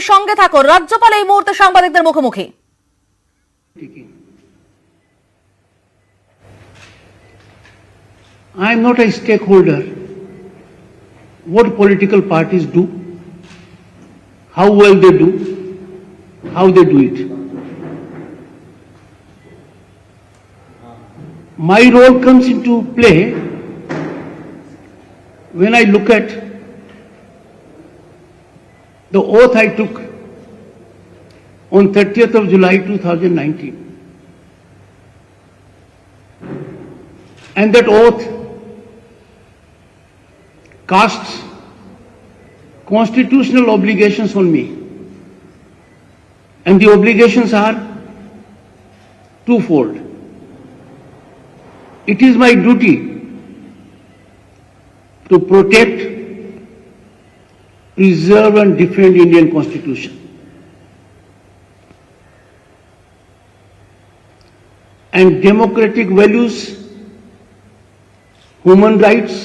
সঙ্গে থাকো। রাজ্যপাল এই মুহূর্তে সাংবাদিকদের মুখোমুখি। I am not a stakeholder. What political parties do, how well they do, how they do it. My role comes into play when I look at the oath I took on 30th of July 2019. And that oath casts constitutional obligations on me. And the obligations are twofold. It is my duty to protect, preserve and defend Indian Constitution. And democratic values, human rights,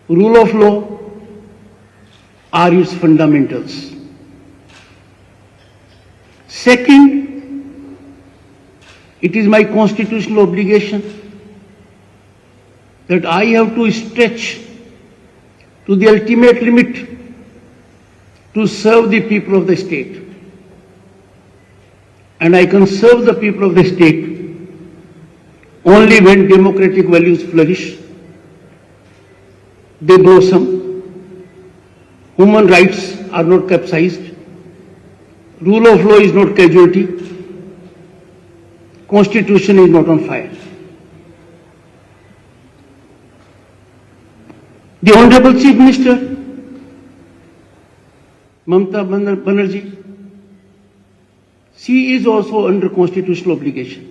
rule of law are its fundamentals. Second, it is my constitutional obligation that I have to stretch to the ultimate limit to serve the people of the state. And I can serve the people of the state only when democratic values flourish, they blossom, human rights are not capsized, rule of law is not casualty, Constitution is not on fire. The Honorable Chief Minister, Mamata Banerjee, she is also under constitutional obligation.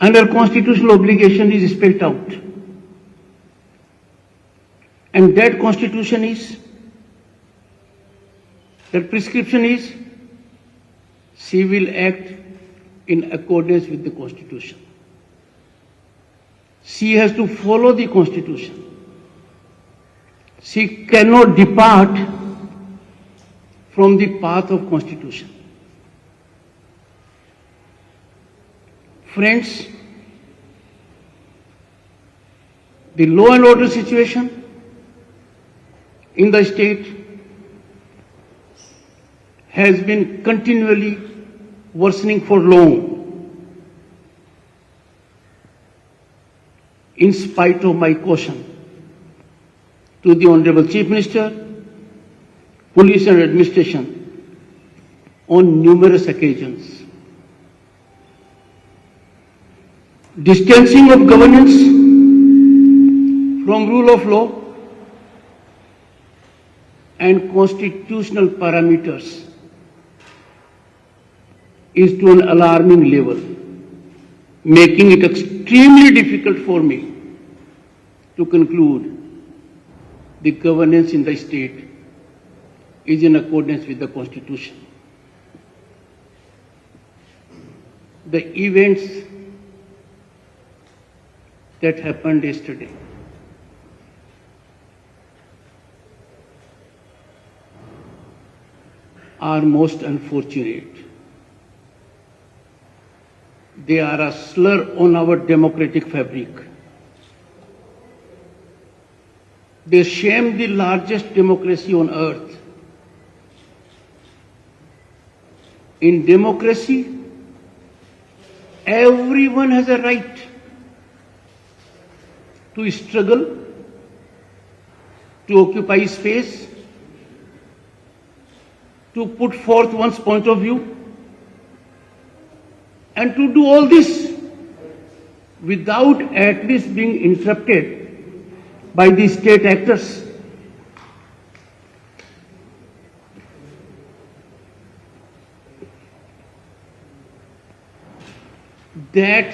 And her constitutional obligation is spelled out. And that constitution is, that prescription is, she will act in accordance with the Constitution. She has to follow the Constitution. She cannot depart from the path of Constitution. Friends, the law and order situation in the state has been continually worsening for long, in spite of my caution to the Honorable Chief Minister, Police and Administration on numerous occasions. Distancing of governance from rule of law and constitutional parameters is to an alarming level, making it extremely difficult for me to conclude the governance in the state is in accordance with the Constitution. The events that happened yesterday are most unfortunate. They are a slur on our democratic fabric. They shame the largest democracy on earth. In democracy, everyone has a right to struggle, to occupy space, to put forth one's point of view, and to do all this without at least being interrupted by the state actors. That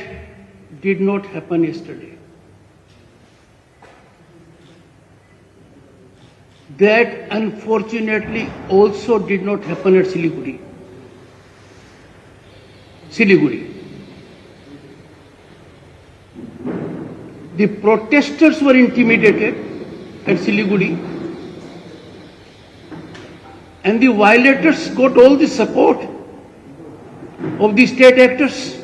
did not happen yesterday. That unfortunately also did not happen at Siliguri. The protesters were intimidated at Siliguri and the violators got all the support of the state actors.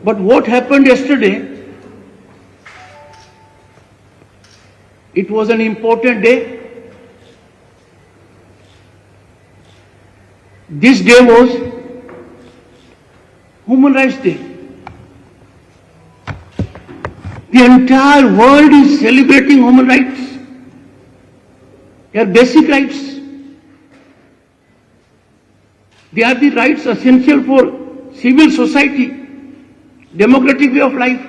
But what happened yesterday? It was an important day. This day was Human Rights Day. The entire world is celebrating human rights. They are basic rights. They are the rights essential for civil society, democratic way of life.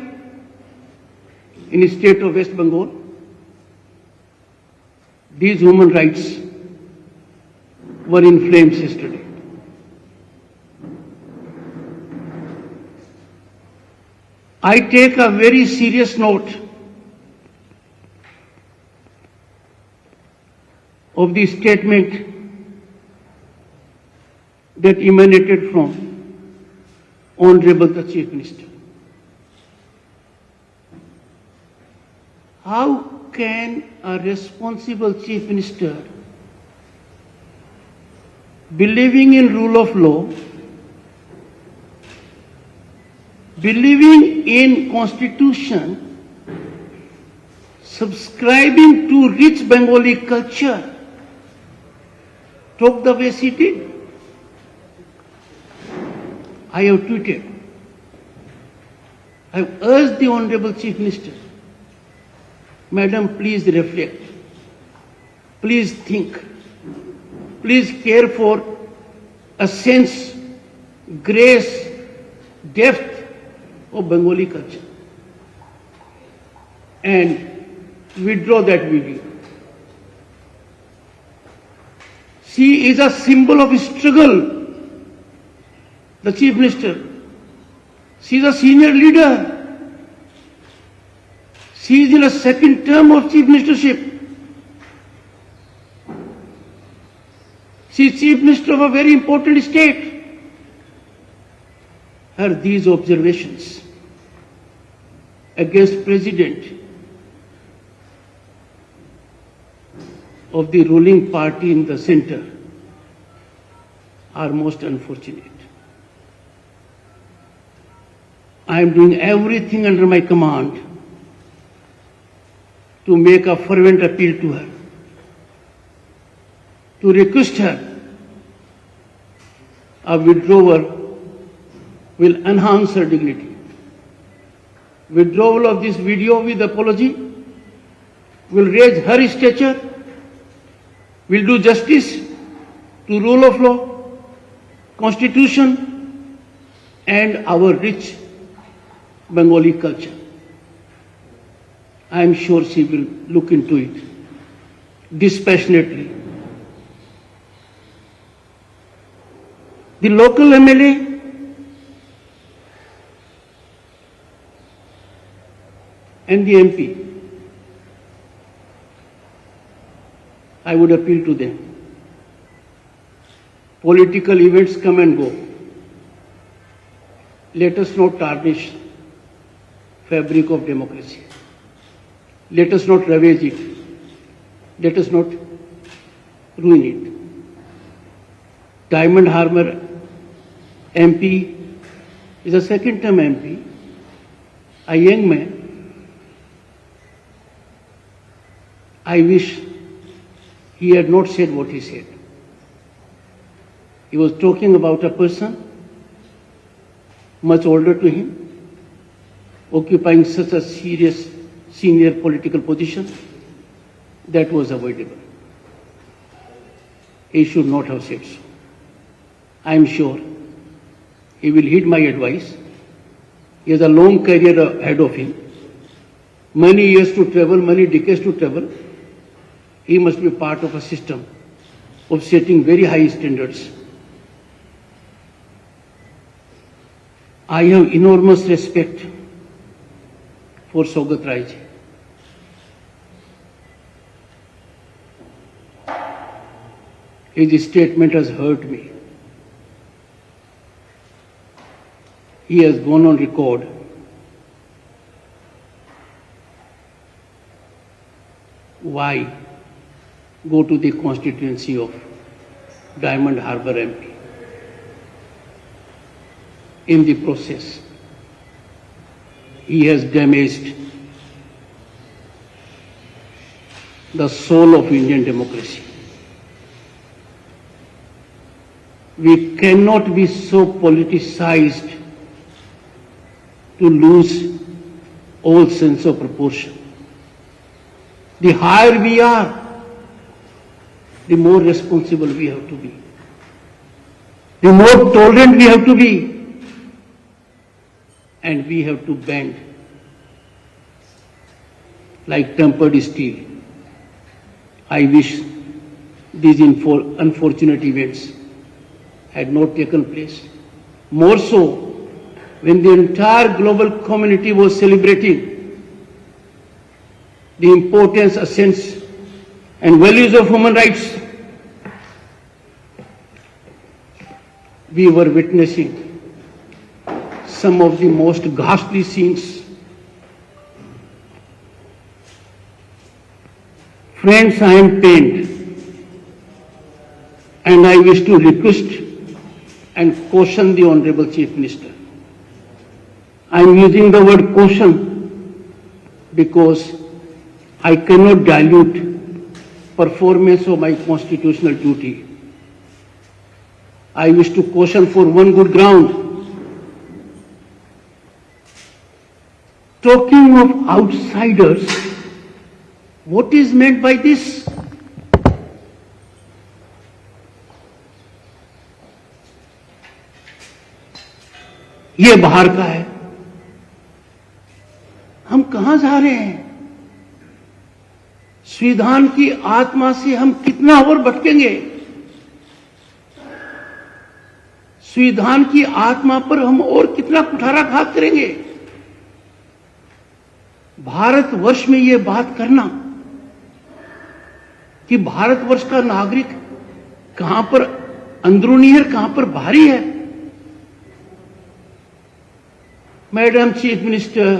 In the state of West Bengal, these human rights were in flames yesterday. I take a very serious note of the statement that emanated from Honorable the Chief Minister. How can a responsible Chief Minister, believing in rule of law, believing in Constitution, subscribing to rich Bengali culture, talk the way she did? I have tweeted. I have urged the Honorable Chief Minister, Madam, please reflect. Please think. Please care for a sense, grace, depth of Bengali culture and withdraw that video. She is a symbol of struggle, the Chief Minister. She is a senior leader. She is in a second term of Chief Ministership. She is Chief Minister of a very important state. Her these observations against President of the ruling party in the center are most unfortunate. I am doing everything under my command to make a fervent appeal to her, to request her a withdrawal will enhance her dignity. Withdrawal of this video with apology will raise her stature, will do justice to rule of law, Constitution, and our rich Bengali culture. I am sure she will look into it dispassionately. The local MLA and the MP, I would appeal to them. Political events come and go. Let us not tarnish fabric of democracy. Let us not ravage it. Let us not ruin it. Diamond Harbour MP is a second-term MP, a young man. I wish he had not said what he said. He was talking about a person much older to him, occupying such a serious senior political position. That was avoidable. He should not have said so. I am sure he will heed my advice. He has a long career ahead of him, many years to travel, many decades to travel. He must be part of a system of setting very high standards. I have enormous respect for Saugat Rai ji. His statement has hurt me. He has gone on record why go to the constituency of Diamond Harbour MP? In the process, he has damaged the soul of Indian democracy. We cannot be so politicized to lose all sense of proportion. The higher we are, the more responsible we have to be. The more tolerant we have to be. And we have to bend like tempered steel. I wish these unfortunate events had not taken place. More so, when the entire global community was celebrating the importance, essence, and values of human rights, we were witnessing some of the most ghastly scenes. Friends, I am pained, and I wish to request and caution the Honorable Chief Minister. I am using the word caution because I cannot dilute performance of my constitutional duty. I wish to caution for one good ground. Talking of outsiders, what is meant by this? ये बाहर का है। हम कहां जा रहे हैं? संविधान की आत्मा से हम कितना और भटकेंगे? संविधान की आत्मा पर हम और कितना कुठाराघात करेंगे? भारतवर्ष में ये बात करना कि भारतवर्ष का नागरिक कहां पर अंदरूनी है, कहां पर बाहरी है। Madam chief minister,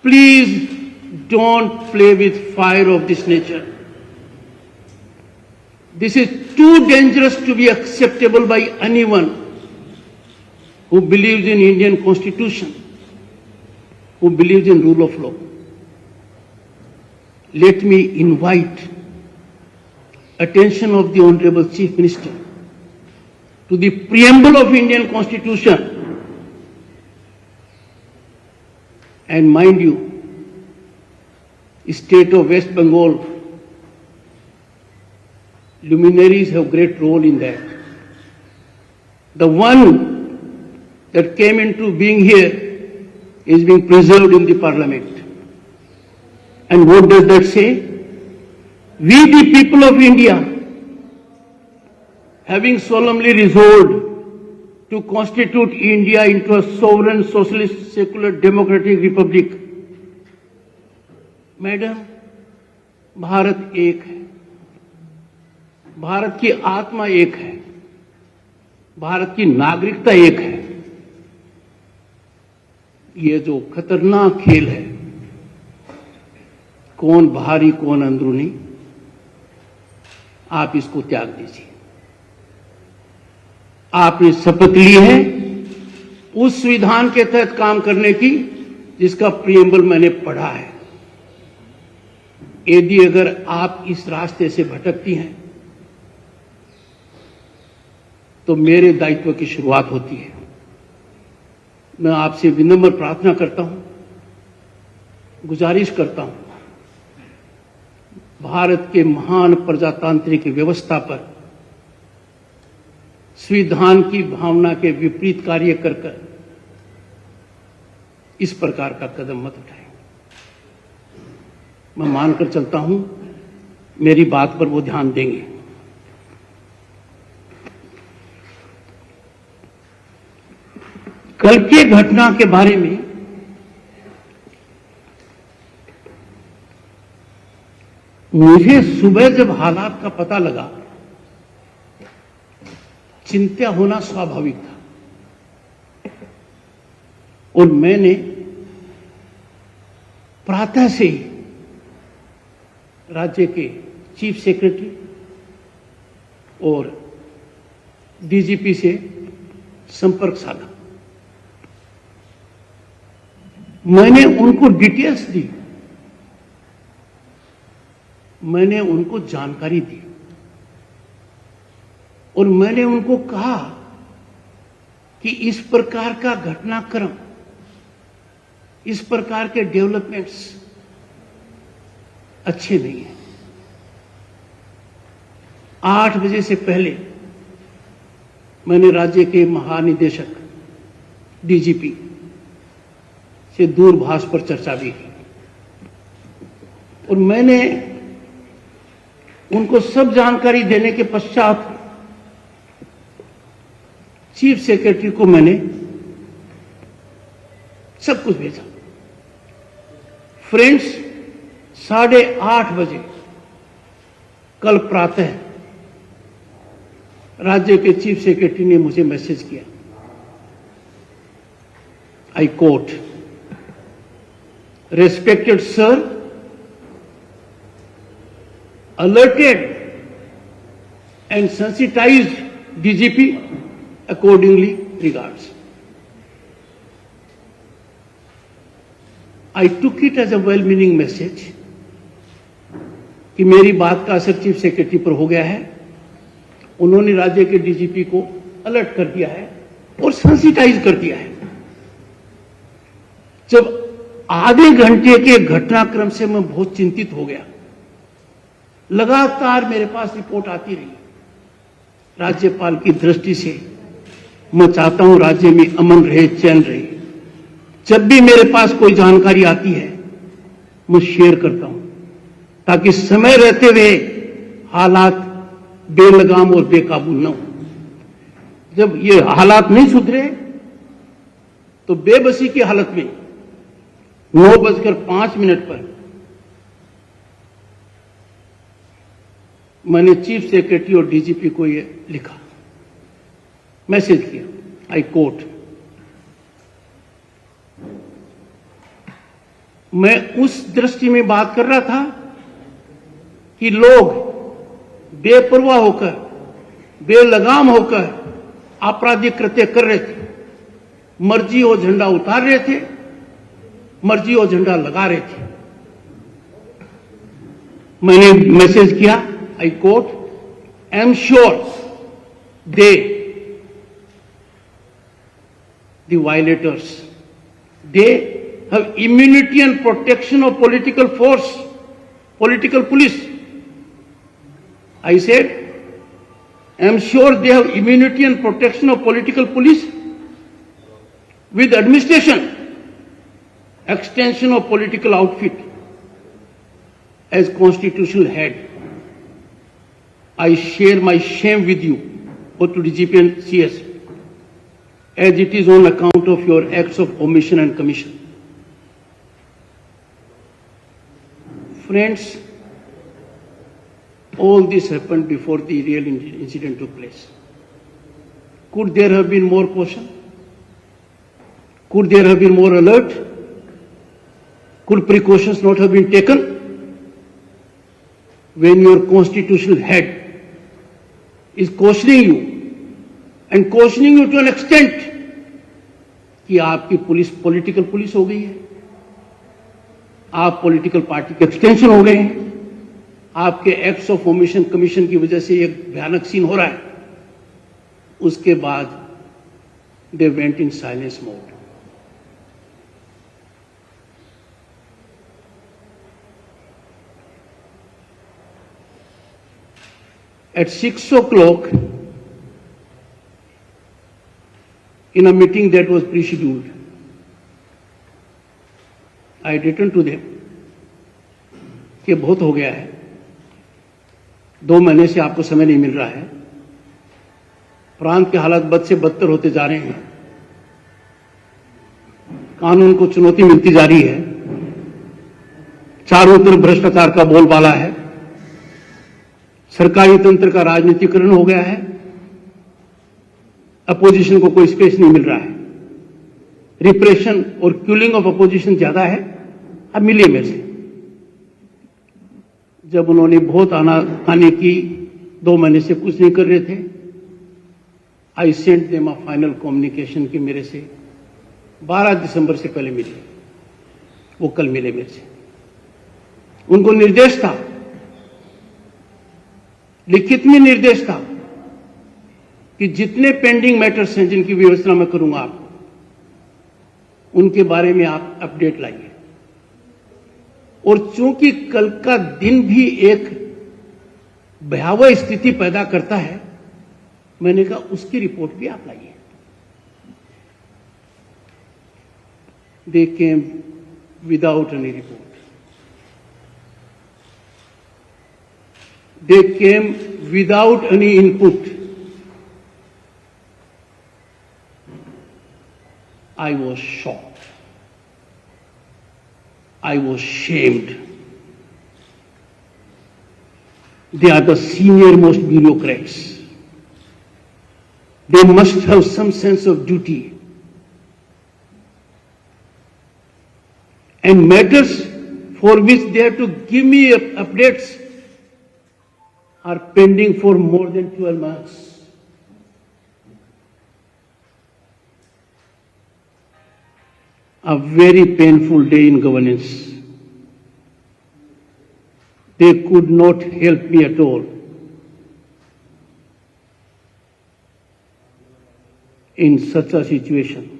please don't play with fire of this nature. This is too dangerous to be acceptable by anyone who believes in Indian Constitution, who believes in rule of law. Let me invite attention of the Honorable Chief Minister to the preamble of Indian Constitution. And mind you, state of West Bengal luminaries have great role in that. The one that came into being here is being preserved in the parliament. And what does that say? We, the people of India, having solemnly resolved to constitute India into a sovereign, socialist, secular, democratic republic. Madam, Bharat एक है, भारत की आत्मा एक है, भारत की नागरिकता एक है. ये जो खतरनाक खेल है, कौन बाहरी कौन अंदरूनी, आप इसको त्याग दीजिए. आपने शपथ ली है उस संविधान के तहत काम करने की जिसका प्रीएम्बल मैंने पढ़ा है. यदि अगर आप इस रास्ते से भटकती हैं तो मेरे दायित्व की शुरुआत होती है. मैं आपसे विनम्र प्रार्थना करता हूं, गुजारिश करता हूं, भारत के महान प्रजातांत्रिक व्यवस्था पर संविधान की भावना के विपरीत कार्य कर इस प्रकार का कदम मत उठाएं. मैं मानकर चलता हूं मेरी बात पर वो ध्यान देंगे. कल के घटना के बारे में मुझे सुबह जब हालात का पता लगा, चिंता होना स्वाभाविक था. और मैंने प्रातः से ही राज्य के चीफ सेक्रेटरी और डीजीपी से संपर्क साधा। मैंने उनको डिटेल्स दी, मैंने उनको जानकारी दी और मैंने उनको कहा कि इस प्रकार का घटनाक्रम, इस प्रकार के डेवलपमेंट्स अच्छे नहीं हैं। 8 बजे से पहले मैंने राज्य के महानिदेशक डीजीपी से दूरभाष पर चर्चा भी की और मैंने उनको सब जानकारी देने के पश्चात चीफ सेक्रेटरी को मैंने सब कुछ भेजा। फ्रेंड्स, 8:30 बजे कल प्रातः राज्य के चीफ सेक्रेटरी ने मुझे मैसेज किया। I quote, respected sir, alerted and sensitized DGP, accordingly regards. I took it as a well-meaning message कि मेरी बात का असर चीफ सेक्रेटरी पर हो गया है, उन्होंने राज्य के डीजीपी को अलर्ट कर दिया है और सेंसिटाइज कर दिया है। जब आधे घंटे के घटनाक्रम से मैं बहुत चिंतित हो गया। लगातार मेरे पास रिपोर्ट आती रही। राज्यपाल की दृष्टि से मैं चाहता हूं राज्य में अमन रहे, चैन रहे। जब भी मेरे पास कोई जानकारी आती है मैं शेयर करता हूं ताकि समय रहते हुए हालात बेलगाम और बेकाबू न हो। जब ये हालात नहीं सुधरे तो बेबसी की हालत में 9:05 पर मैंने चीफ सेक्रेटरी और डीजीपी को ये लिखा, मैसेज किया। आई कोट, मैं उस दृष्टि में बात कर रहा था कि लोग बेपरवाह होकर, बेलगाम होकर आपराधिक कृत्य कर रहे थे, मर्जी हो झंडा उतार रहे थे, मर्जी हो झंडा लगा रहे थे। मैंने मैसेज किया, I quote, I am sure the violators, they have immunity and protection of political force, political police. I said, I am sure they have immunity and protection of political police with administration, extension of political outfit as constitutional head. I share my shame with you, both to DGP and CS, as it is on account of your acts of omission and commission. Friends, all this happened before the real incident took place. Could there have been more caution? Could there have been more alert? Could precautions not have been taken? When your constitutional head is cautioning you and cautioning you to an extent कि आपकी police political police हो गई है, आप political party के extension हो गए हैं, आपके एक्ट्स ऑफ ओमिशन कमीशन की वजह से एक भयानक सीन हो रहा है, उसके बाद they went in silence mode. At 6 o'clock, in a meeting that was pre-scheduled, I returned to them कि बहुत हो गया है, 2 महीने से आपको समय नहीं मिल रहा है, प्रांत के हालात बद से बदतर होते जा रहे हैं, कानून को चुनौती मिलती जा रही है, चारों तरफ भ्रष्टाचार का बोलबाला है, सरकारी तंत्र का राजनीतिकरण हो गया है, अपोजिशन को कोई स्पेस नहीं मिल रहा है, रिप्रेशन और किलिंग ऑफ अपोजिशन ज्यादा है। अब मिलिए मेरे से, जब उन्होंने बहुत आने की 2 महीने से कुछ नहीं कर रहे थे, I sent them a final communication कि मेरे से 12 दिसंबर से पहले मिले। वो कल मिले मेरे से। उनको निर्देश था, लिखित में निर्देश था कि जितने पेंडिंग मैटर्स हैं जिनकी व्यवस्था मैं करूंगा उनके बारे में आप अपडेट लाइए। और चूंकि कल का दिन भी एक भयावह स्थिति पैदा करता है, मैंने कहा उसकी रिपोर्ट भी आप लाइए। They came without any report. They came without any input. I was shocked. I was shamed. They are the senior most bureaucrats. They must have some sense of duty. And matters for which they have to give me updates are pending for more than 12 months. A very painful day in governance. They could not help me at all. In such a situation,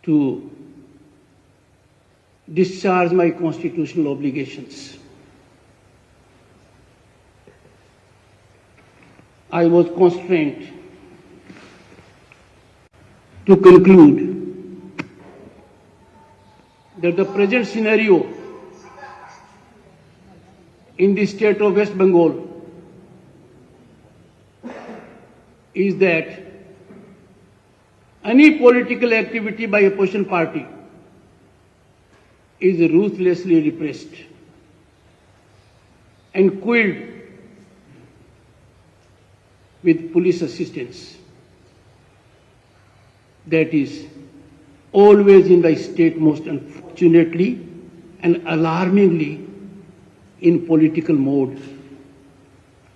to discharge my constitutional obligations, I was constrained to conclude that the present scenario in the state of West Bengal is that any political activity by opposition party is ruthlessly repressed and quelled with police assistance. That is always in the state, most unfortunately and alarmingly in political mode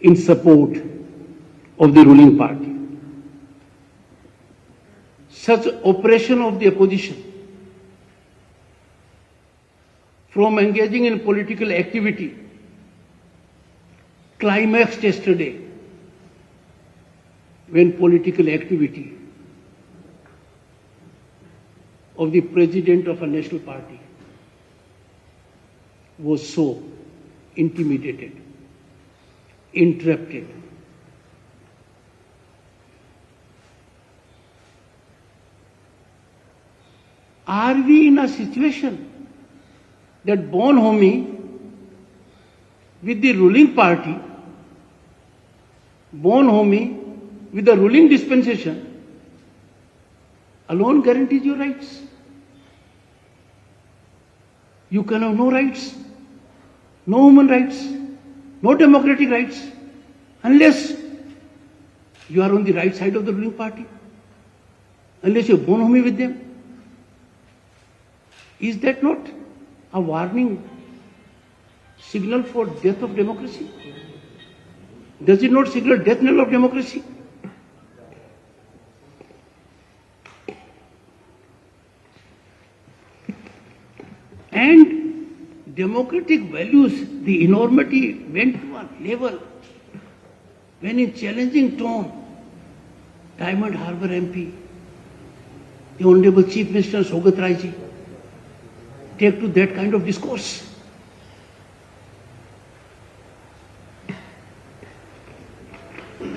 in support of the ruling party. Such oppression of the opposition from engaging in political activity climaxed yesterday when political activity of the president of a national party was so intimidated, interrupted. Are we in a situation that bonhomie with the ruling party, bonhomie with the ruling dispensation alone guarantees your rights? You can have no rights, no human rights, no democratic rights, unless you are on the right side of the ruling party, unless you are bonhomie with them. Is that not a warning signal for death of democracy? Does it not signal death knell of democracy? And democratic values, the enormity went to a level when in challenging tone, Diamond Harbour MP, the Honorable Chief Minister Sogat Rai ji, take to that kind of discourse.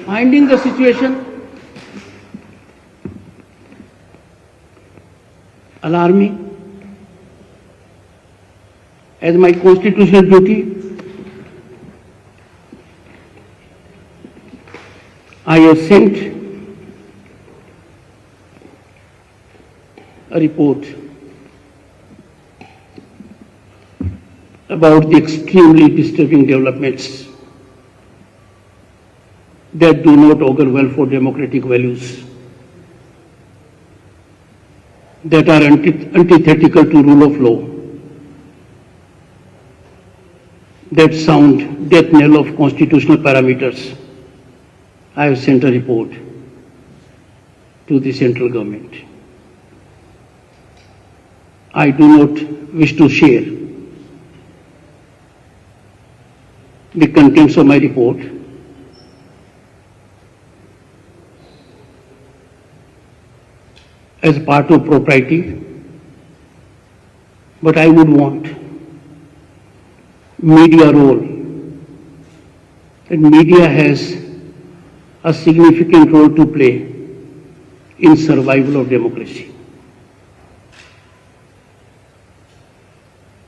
Finding the situation alarming, as my constitutional duty, I have sent a report about the extremely disturbing developments that do not augur well for democratic values. that are antithetical to rule of law, that sound death knell of constitutional parameters. I have sent a report to the central government. I do not wish to share the contents of my report as part of propriety, but I would want media role, that media has a significant role to play in survival of democracy.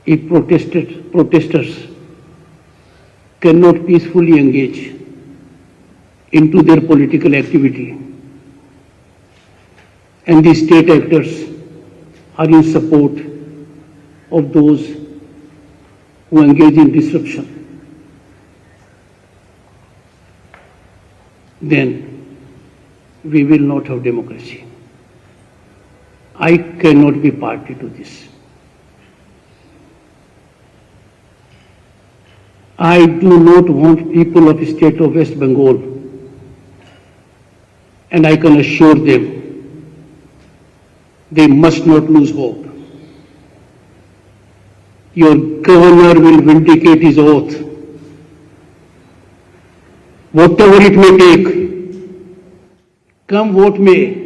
If protesters cannot peacefully engage into their political activity, and the state actors are in support of those who engage in disruption, then we will not have democracy. I cannot be party to this. I do not want people of the state of West Bengal, and I can assure them they must not lose hope. Your governor will vindicate his oath. Whatever it may take, come what may,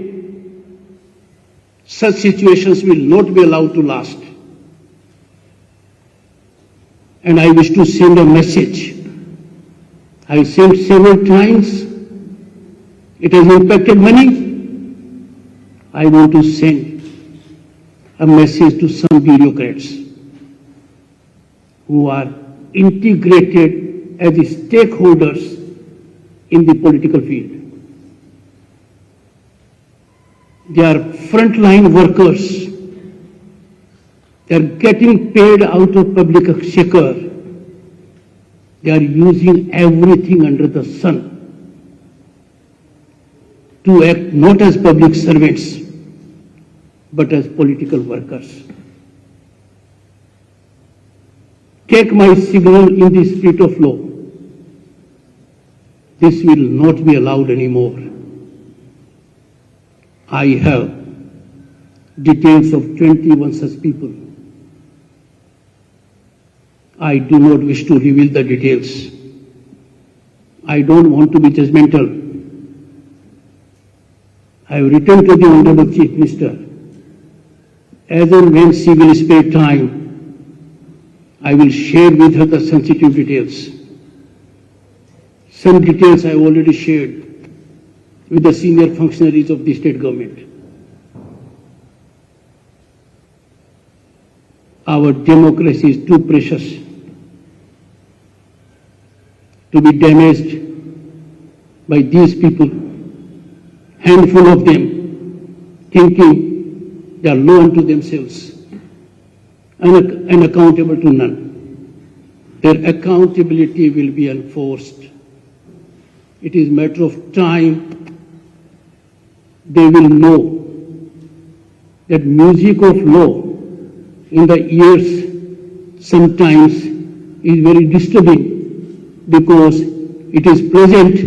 such situations will not be allowed to last. And I wish to send a message. I sent several times. It has impacted many. I want to send a message to some bureaucrats who are integrated as stakeholders in the political field. They are frontline workers. They are getting paid out of public exchequer. They are using everything under the sun to act not as public servants, but as political workers. Take my signal in the spirit of law. This will not be allowed anymore. I have details of 21 such people. I do not wish to reveal the details. I don't want to be judgmental. I have written to the Honorable Chief Minister. As and when she will spare time, I will share with her the sensitive details. Some details I have already shared with the senior functionaries of the state government. Our democracy is too precious to be damaged by these people, handful of them, thinking they are law unto themselves, and accountable to none. Their accountability will be enforced. It is a matter of time. They will know that music of law in the ears sometimes is very disturbing because it is present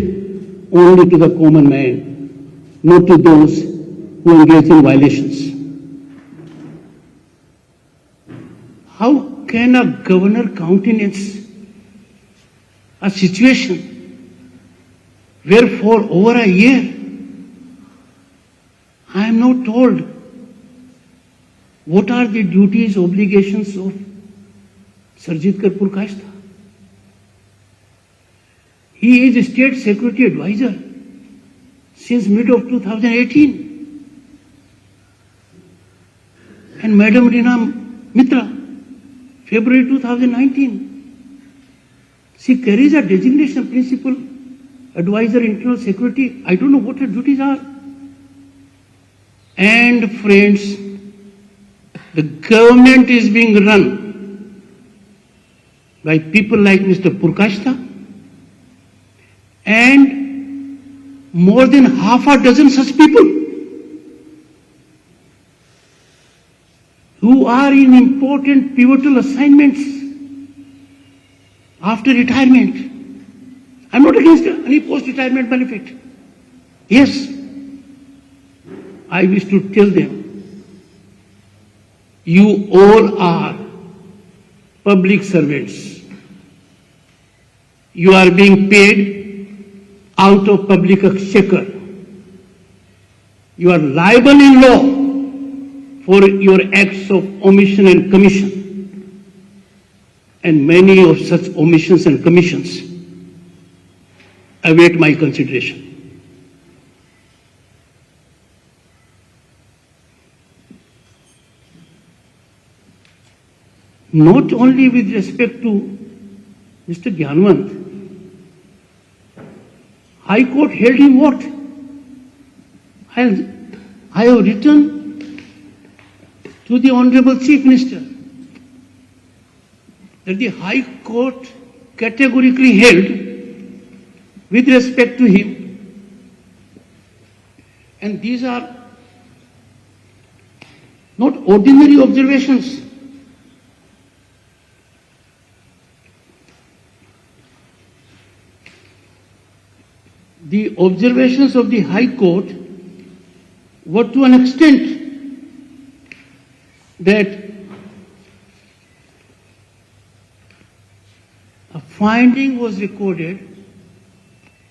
only to the common man, not to those who engage in violations. How can a governor countenance a situation where for over a year I am not told what are the duties, obligations of Sarjit Kaur Purkashta? He is State Security Advisor since mid of 2018. And Madam Reena Mitra, February 2019. She carries a designation principal advisor internal security. I don't know what her duties are. And friends, the government is being run by people like Mr. Purkashta and more than half a dozen such people. who are in important pivotal assignments after retirement. I'm not against any post-retirement benefit. Yes, I wish to tell them, you all are public servants. You are being paid out of public exchequer. You are liable in law for your acts of omission and commission. And many of such omissions and commissions await my consideration. Not only with respect to Mr. Gyanwant, High Court held him what? I have written to the Honorable Chief Minister that the High Court categorically held with respect to him, and these are not ordinary observations. The observations of the High Court were to an extent that a finding was recorded,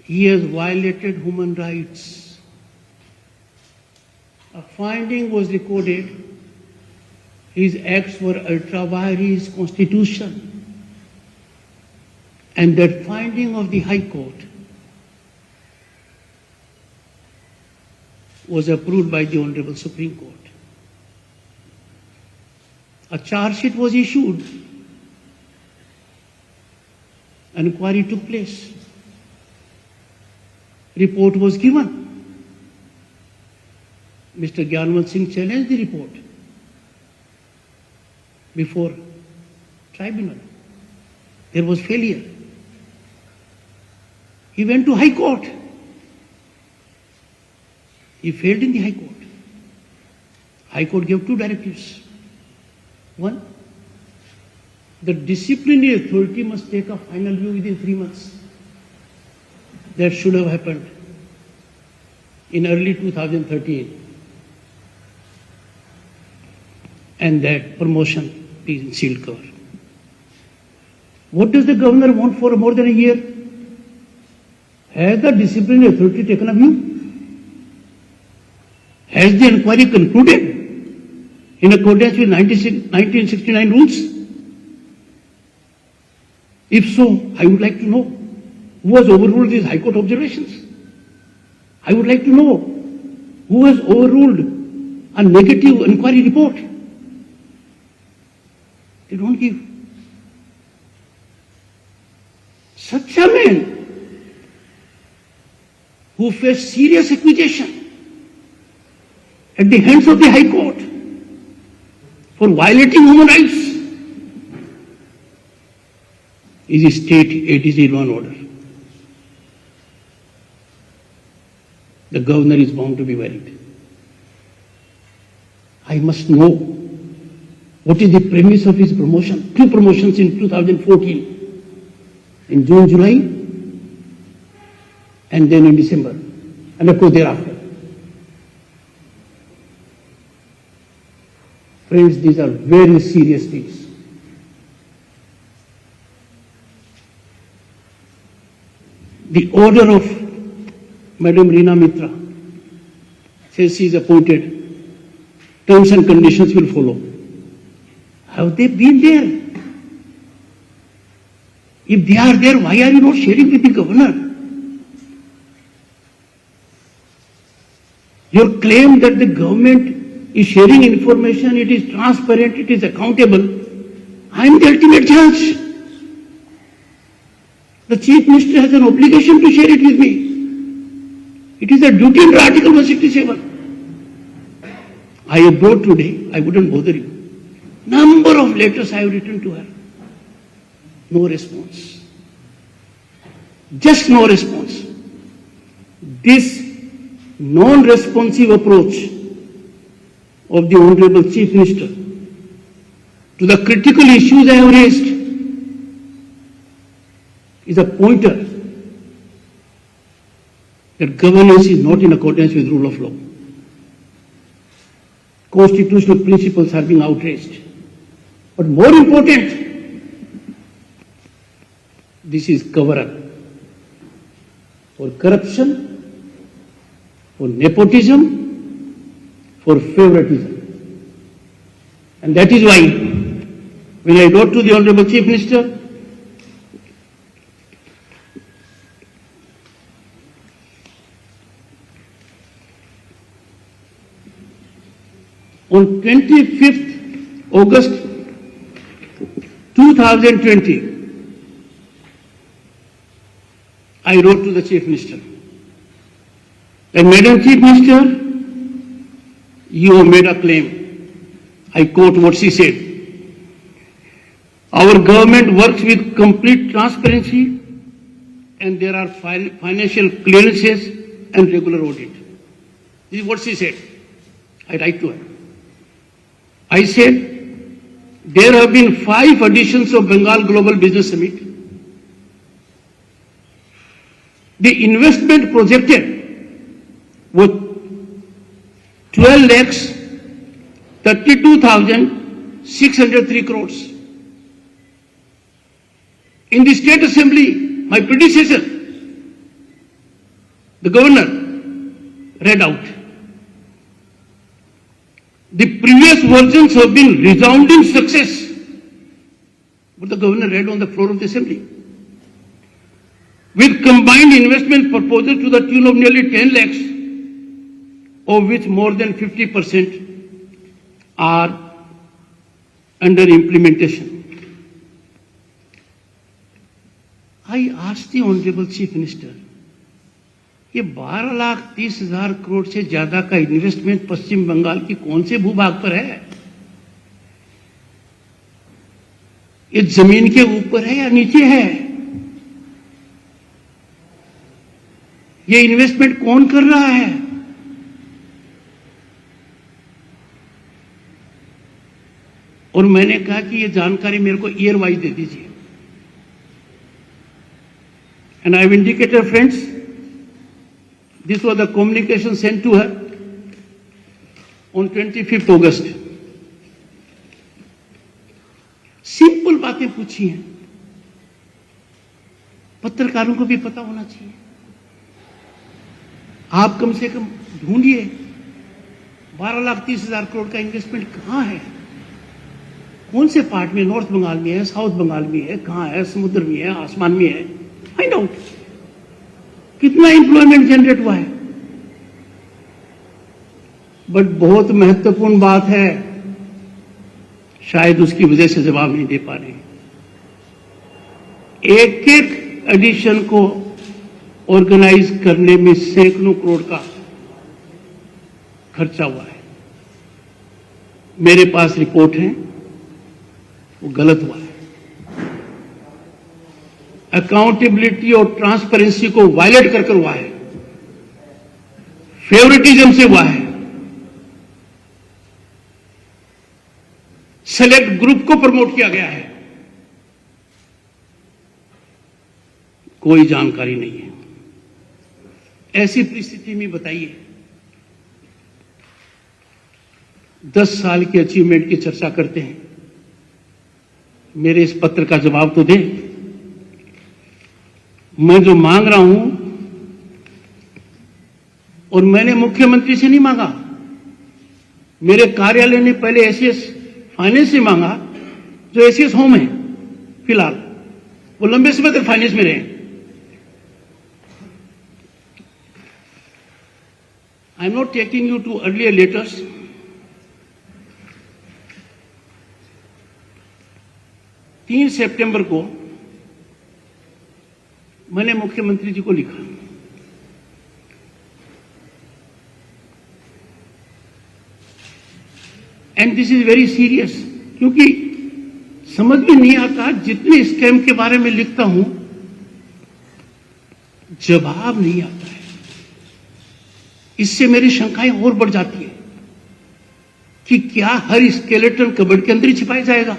he has violated human rights. A finding was recorded, his acts were ultra vires constitution. And that finding of the High Court was approved by the Honorable Supreme Court. A charge sheet was issued. An inquiry took place. Report was given. Mr. Gyanwant Singh challenged the report before tribunal. There was failure. He went to High Court. He failed in the High Court. High Court gave two directives. One, the disciplinary authority must take a final view within 3 months. That should have happened in early 2013. And that promotion is in sealed cover. What does the governor want for more than a year? Has the disciplinary authority taken a view? Has the inquiry concluded in accordance with 1969 rules? If so, I would like to know who has overruled these High Court observations. I would like to know who has overruled a negative inquiry report. They don't give. Such a man who faced serious accusation at the hands of the High Court for violating human rights is a state ATC law and order. The governor is bound to be worried. I must know what is the premise of his promotion. 2 promotions in 2014, in June, July, and then in December, and of course thereafter. Friends, these are very serious things. The order of Madam Reena Mitra says she is appointed. Terms and conditions will follow. Have they been there? If they are there, why are you not sharing with the governor? Your claim that the government is sharing information, it is transparent, it is accountable. I am the ultimate judge. The Chief Minister has an obligation to share it with me. It is a duty under Article 167. I have brought today, I wouldn't bother you. Number of letters I have written to her. No response. Just no response. This non-responsive approach of the Honorable Chief Minister to the critical issues I have raised is a pointer that governance is not in accordance with rule of law. Constitutional principles are being outraged. But more important, this is cover-up for corruption, for nepotism, for favoritism. And that is why, when I wrote to the Honorable Chief Minister, on 25th August 2020, I wrote to the Chief Minister that, Madam Chief Minister, you have made a claim. I quote what she said. Our government works with complete transparency and there are financial clearances and regular audit. This is what she said. I write to her. I said, there have been 5 editions of Bengal Global Business Summit. The investment projected was 12,32,603 crores. In the State Assembly, my predecessor, the governor, read out. The previous versions have been resounding success. What the governor read on the floor of the assembly. With combined investment proposals to the tune of nearly 10 lakhs, of which more than 50% are under implementation. I asked the Honorable Chief Minister, ये 12,30,000 करोड़ से ज्यादा का investment पश्चिम बंगाल की कौन से भूभाग पर है? ये जमीन के ऊपर है या नीचे है? ये इन्वेस्टमेंट कौन कर रहा है? और मैंने कहा कि ये जानकारी मेरे को ईयर वाइज दे दीजिए. And I have indicated, friends, this was the communication sent to her on 25th August. Simple बातें पूछी हैं. पत्रकारों को भी पता होना चाहिए. आप कम से कम ढूंढिए 12,30,000 करोड़ का इन्वेस्टमेंट कहां है, कौन से पार्ट में, नॉर्थ बंगाल में है, साउथ बंगाल में है, कहां है, समुद्र में है, आसमान में है. फाइंड आउट कितना एम्प्लॉयमेंट जनरेट हुआ है. बट बहुत महत्वपूर्ण बात है, शायद उसकी वजह से जवाब नहीं दे पा रहे. एक एक एडिशन को ऑर्गेनाइज करने में सैकड़ों करोड़ का खर्चा हुआ है. मेरे पास रिपोर्ट है, वो गलत हुआ है. अकाउंटेबिलिटी और ट्रांसपेरेंसी को वायलेट कर हुआ है. फेवरेटिज्म से हुआ है. सेलेक्ट ग्रुप को प्रमोट किया गया है. कोई जानकारी नहीं है. ऐसी परिस्थिति में बताइए 10 साल के अचीवमेंट की चर्चा करते हैं. मेरे इस पत्र का जवाब तो दें. मैं जो मांग रहा हूं, और मैंने मुख्यमंत्री से नहीं मांगा, मेरे कार्यालय ने पहले एसीएस फाइनेंस से मांगा, जो एसीएस होम है फिलहाल, वो लंबे समय तक फाइनेंस में रहे. I am not taking you to earlier letters. तीन सितंबर को मैंने मुख्यमंत्री जी को लिखा, and this is very serious, क्योंकि समझ में नहीं आता, जितने स्कैम के बारे में लिखता हूं जवाब नहीं आता है. इससे मेरी शंकाएं और बढ़ जाती है. कि क्या हर स्केलेटन कबर्ड के अंदर ही छिपाया जाएगा।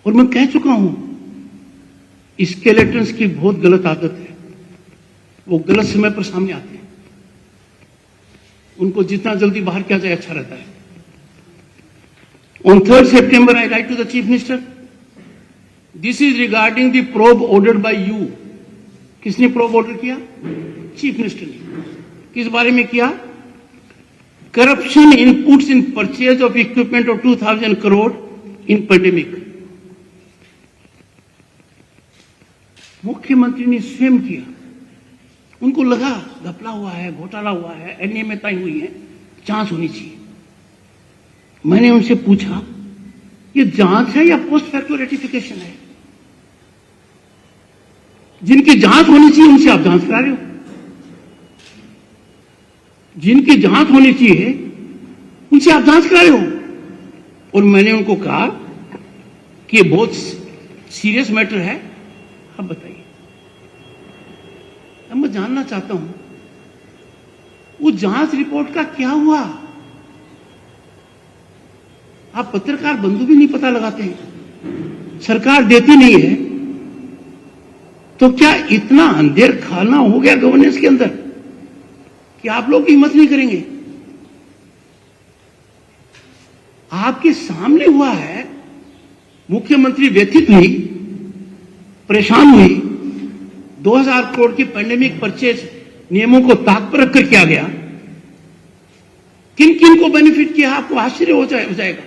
और मैं कह चुका हूं, स्केलेटन्स की बहुत गलत आदत है, वो गलत समय पर सामने आते हैं। उनको जितना जल्दी बाहर किया जाए अच्छा रहता है। On 3rd September, I write to the Chief Minister, this is regarding the probe ordered by you. किसने प्रोब ऑर्डर किया? चीफ मिनिस्टर ने। किस बारे में किया? Corruption inputs in purchase of equipment of 2000 crore in pandemic. मुख्यमंत्री ने स्वयं किया। उनको लगा घपला हुआ है, घोटाला हुआ है, अनियमितताएं हुई है, जांच होनी चाहिए। मैंने उनसे पूछा, ये जांच है या पोस्ट फैक्टो रेटिफिकेशन है? जिनकी जांच होनी चाहिए उनसे आप जांच करा रहे हो। जिनकी जांच होनी चाहिए उनसे आप जांच करा रहे हो। और मैंने उनको कहा कि ये बहुत सीरियस मैटर है, आप बताइए। अब मैं जानना चाहता हूं वो जांच रिपोर्ट का क्या हुआ। आप पत्रकार बंधु भी नहीं पता लगाते हैं, सरकार देती नहीं है, तो क्या इतना अंधेर खाना हो गया गवर्नेंस के अंदर कि आप लोग हिम्मत नहीं करेंगे? आपके सामने हुआ है, मुख्यमंत्री व्यथित हुई, परेशान हुई। 2000 करोड़ की पैंडेमिक परचेज नियमों को ताक पर रखकर किया गया। किन किन को बेनिफिट किया आपको आश्चर्य हो जाएगा।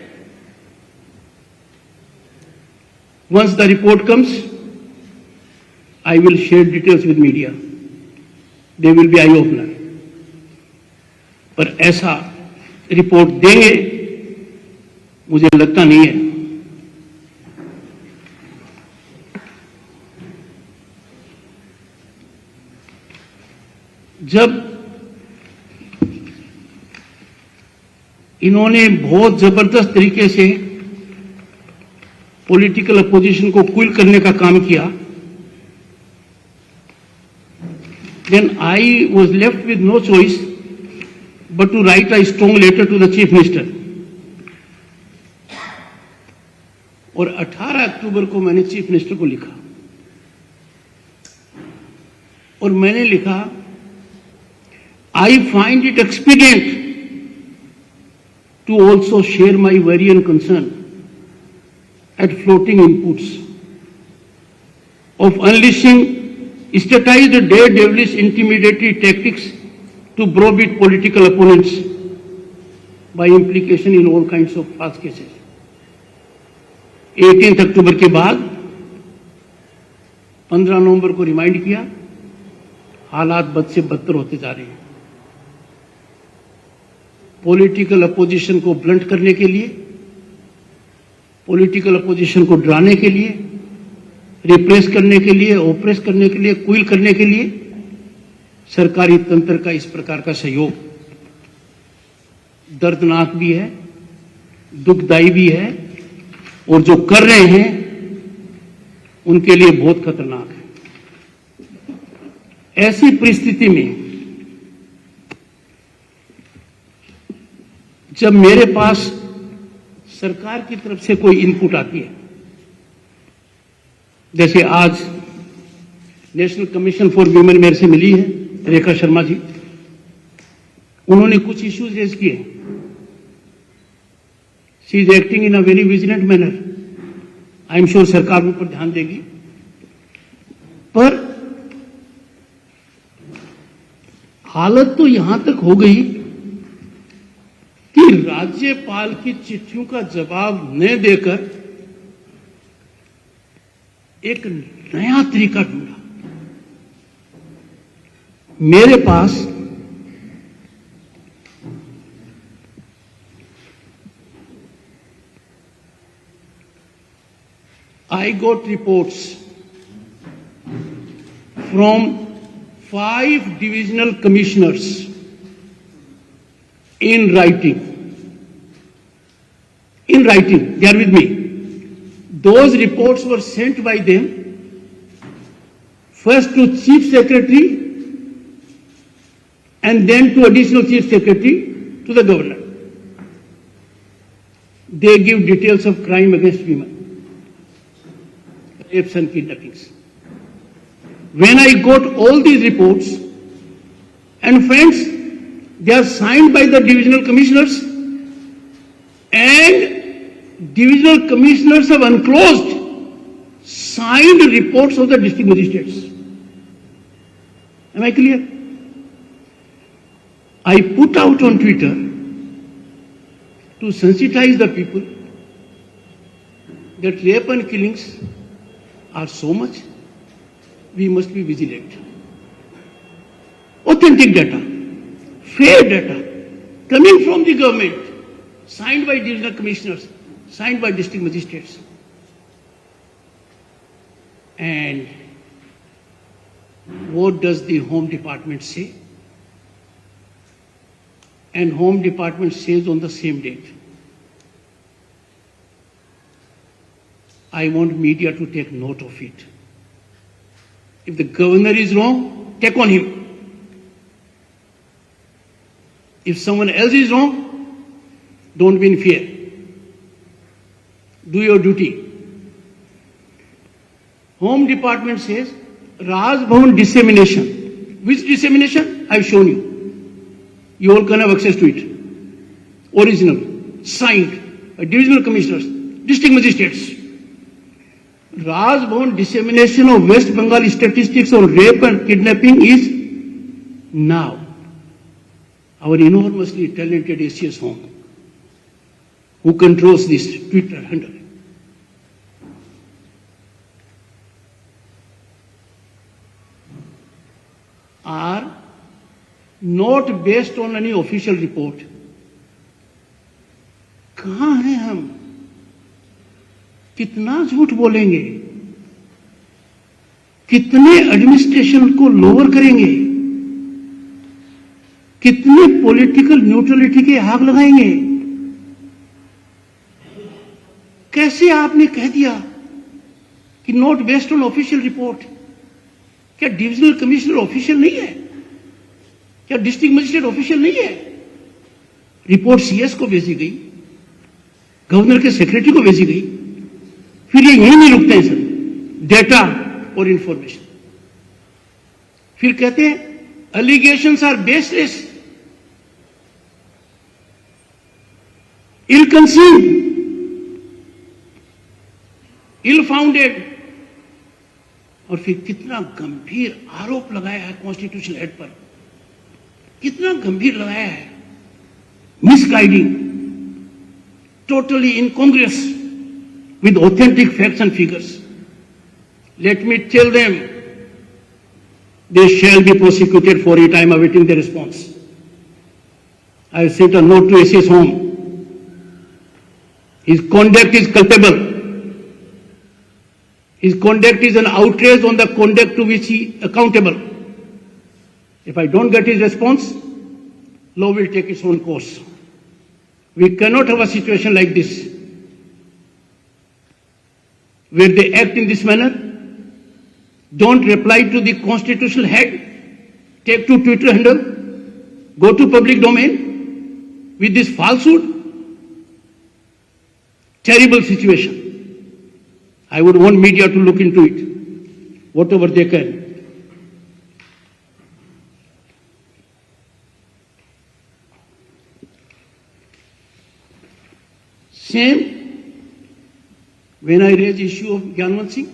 Once the report comes, I will share details with media. They will be eye-opener. पर ऐसा रिपोर्ट देंगे मुझे लगता नहीं है। जब इन्होंने बहुत जबरदस्त तरीके से पॉलिटिकल अपोजिशन को कूल करने का काम किया, then I was left with no choice but to write a strong letter to the Chief Minister. और 18 अक्टूबर को मैंने चीफ मिनिस्टर को लिखा और मैंने लिखा, I find it expedient to also share my worry and concern at floating inputs of unleashing strategized devilish intimidatory tactics to browbeat political opponents by implication in all kinds of false cases. 18 अक्टूबर के बाद 15 नवंबर को remind किया, हालात बद से बदतर होते जा रहे हैं। पॉलिटिकल अपोजिशन को ब्लंट करने के लिए, पॉलिटिकल अपोजिशन को डराने के लिए, रिप्रेस करने के लिए, ओप्रेस करने के लिए, क्विल करने के लिए सरकारी तंत्र का इस प्रकार का सहयोग दर्दनाक भी है, दुखदायी भी है और जो कर रहे हैं उनके लिए बहुत खतरनाक है। ऐसी परिस्थिति में जब मेरे पास सरकार की तरफ से कोई इनपुट आती है, जैसे आज नेशनल कमीशन फॉर वीमेन मेरे से मिली है रेखा शर्मा जी, उन्होंने कुछ इश्यूज रेज किए। She is acting in a very vigilant manner, I am sure सरकार उन पर ध्यान देगी। पर हालत तो यहां तक हो गई कि राज्यपाल की चिट्ठियों का जवाब न देकर एक नया तरीका ढूंढा। मेरे पास I got reports from 5 divisional commissioners in writing. They are with me. Those reports were sent by them first to Chief Secretary and then to Additional Chief Secretary to the Governor. they give details of crime against women, rapes and kidnappings. When I got all these reports, and friends, they are signed by the divisional commissioners, and divisional commissioners have unclosed signed reports of the district magistrates. Am I clear? I put out on Twitter to sensitize the people that rape and killings are so much, we must be vigilant. Authentic data, fair data, coming from the government, signed by divisional commissioners, signed by district magistrates. And what does the Home Department say? And Home Department says on the same date, I want media to take note of it. If the governor is wrong, take on him. If someone else is wrong, don't be in fear. Do your duty. Home Department says, Raj Bhavan dissemination. Which dissemination? I've shown you. You all can have access to it. Original, signed by divisional commissioners, district magistrates. Raj Bhavan dissemination of West Bengal statistics on rape and kidnapping is now. Our enormously talented ACS Home, who controls this Twitter handle. Are not based on any official report. कहां हैं हम? कितना झूठ बोलेंगे? कितने administration को lower करेंगे? कितने पॉलिटिकल न्यूट्रलिटी के आग लगाएंगे? कैसे आपने कह दिया कि not based on official report? क्या डिविजनल कमिश्नर ऑफिशियल नहीं है? क्या डिस्ट्रिक्ट मजिस्ट्रेट ऑफिशियल नहीं है? रिपोर्ट सीएस को भेजी गई, गवर्नर के सेक्रेटरी को भेजी गई, फिर ये यहीं नहीं रुकते हैं सर, डेटा और इंफॉर्मेशन। फिर कहते हैं allegations are baseless, ill conceived, ill founded, और फिर कितना गंभीर आरोप लगाया है कॉन्स्टिट्यूशनल हेड पर, कितना गंभीर लगाया है, misguiding, totally incongruous with authentic facts and figures. Let me tell them, they shall be prosecuted for it. I am awaiting the response. I have sent a note to ACS Home. His conduct is culpable. His conduct is an outrage on the conduct to which he is accountable. If I don't get his response, law will take its own course. We cannot have a situation like this, where they act in this manner, don't reply to the constitutional head, take to Twitter handle, go to public domain with this falsehood. Terrible situation. I would want media to look into it, whatever they can. Same when I raise issue of Gyanwant Singh,